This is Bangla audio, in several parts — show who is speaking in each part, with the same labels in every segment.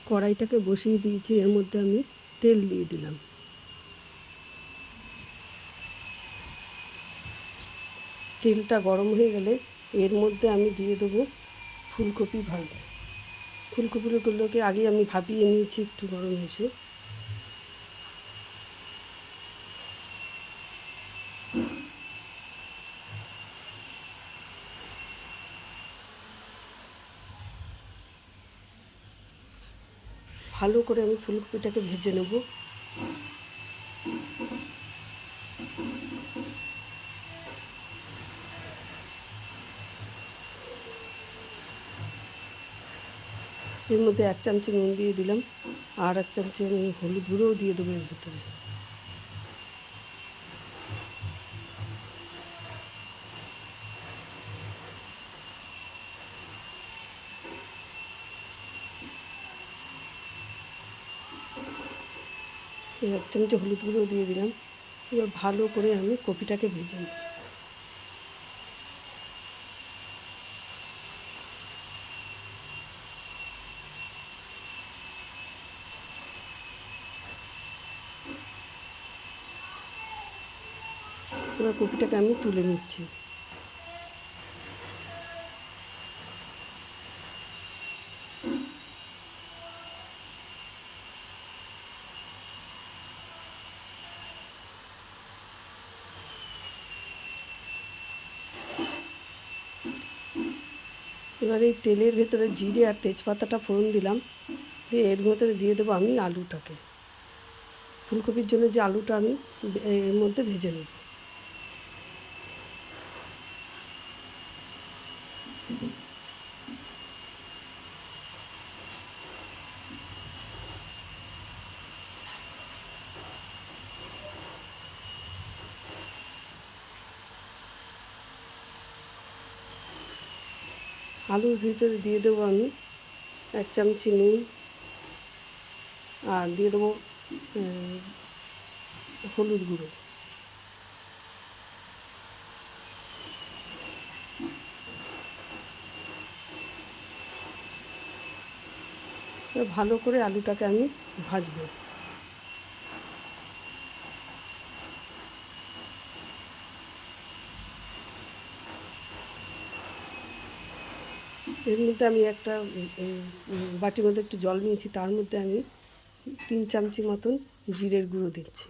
Speaker 1: কড়াইটাকে বসিয়ে দিয়েছি, এর মধ্যে আমি তেল দিয়ে দিলাম। তেলটা গরম হয়ে গেলে এর মধ্যে আমি দিয়ে দেবো ফুলকপি ভাজা। ফুলকপিগুলোকে আগে আমি ভাপিয়ে নিয়েছি একটু গরম এসে। ভালো করে আমি ফুলকপিটাকে ভেজে নেব। এর মধ্যে 1 চামচ নুন দিয়ে দিলাম, আর 1 চামচ আমি হলুদ গুঁড়োও দিয়ে দেবো এর ভিতরে। এই 1 চামচ হলুদ গুঁড়ো দিয়ে দিলাম। এবার ভালো করে আমি কপিটাকে ভেজে নিচ্ছি। এবার কপিটাকে আমি তুলে নিচ্ছি। এবার এই তেলের ভেতরে জিরে আর তেজপাতাটা ফোড়ন দিলাম, দিয়ে এর ভেতরে দিয়ে দেবো আমি আলুটাকে। ফুলকপির জন্য যে আলুটা আমি এর মধ্যে ভেজে নেব। আলুর ভিতরে দিয়ে দেবো আমি 1 চামচ নুন, আর দিয়ে দেবো হলুদ গুঁড়ো। ভালো করে আলুটাকে আমি ভাজবো। এর মধ্যে আমি একটা বাটির মধ্যে একটু জল নিয়েছি, তার মধ্যে আমি 3 চামচ মতন জিরের গুঁড়ো দিচ্ছি।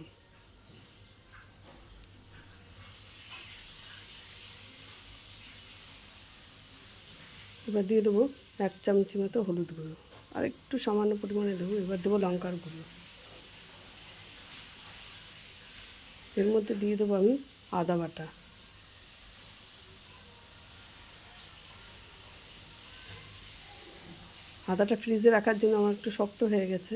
Speaker 1: এবার দিয়ে দেবো 1 চামচ মতো হলুদ গুঁড়ো, আর একটু সামান্য পরিমাণে দেবো। এবার দেবো লঙ্কার গুঁড়ো। এর মধ্যে দিয়ে দেবো আমি আদা বাটা। আদাটা ফ্রিজে রাখার জন্য আমার একটু শক্ত হয়ে গেছে।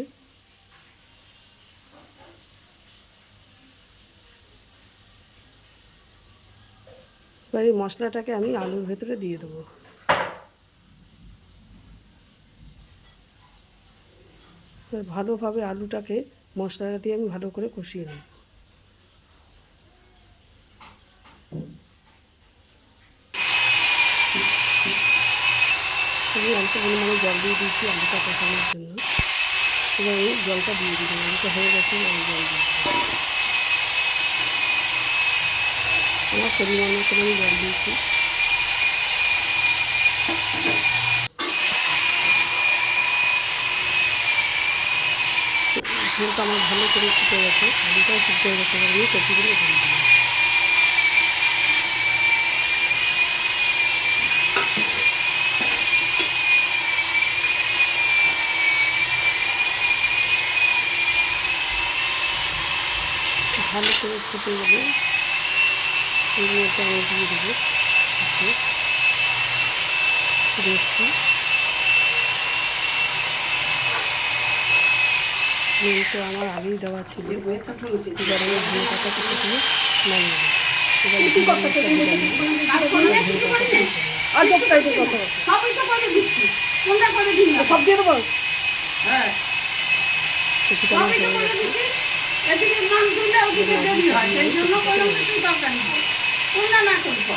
Speaker 1: এবার এই মশলাটাকে আমি আলুর ভেতরে দিয়ে দেবো। এবার ভালোভাবে আলুটাকে মশলাটা দিয়ে আমি ভালো করে কষিয়ে নেব। আমি অল্প পরিমাণে জল দিয়ে দিয়েছি আলুটা কষানোর জন্য। এবার আমি জলটা দিয়ে দিলাম। আলুটা হয়ে গেছে, আমি জল দিয়ে দিলাম। আমার পরিমাণ মতো আমি জল দিয়েছি। ঝোলটা আমার ভালো করে ফুটে গেছে, আলুটাও ফুটে গেছে। এবার আমি সবজিগুলো দিয়ে দিলাম। ভালো করে ফুটে গেলে এর মধ্যে আমি দিয়ে দেবো রেসি। নুনটা আমার আগেই দেওয়া ছিল। এবার আমি ধনে পাতা কেটে দিয়ে নামিয়ে দেবো। সব দিয়ে দেবো।
Speaker 2: এদিকে মান দিলে ওদিকে দেরি হয়, সেই জন্য বললাম যে তুই দরকার নেই, কোনটা না করবো।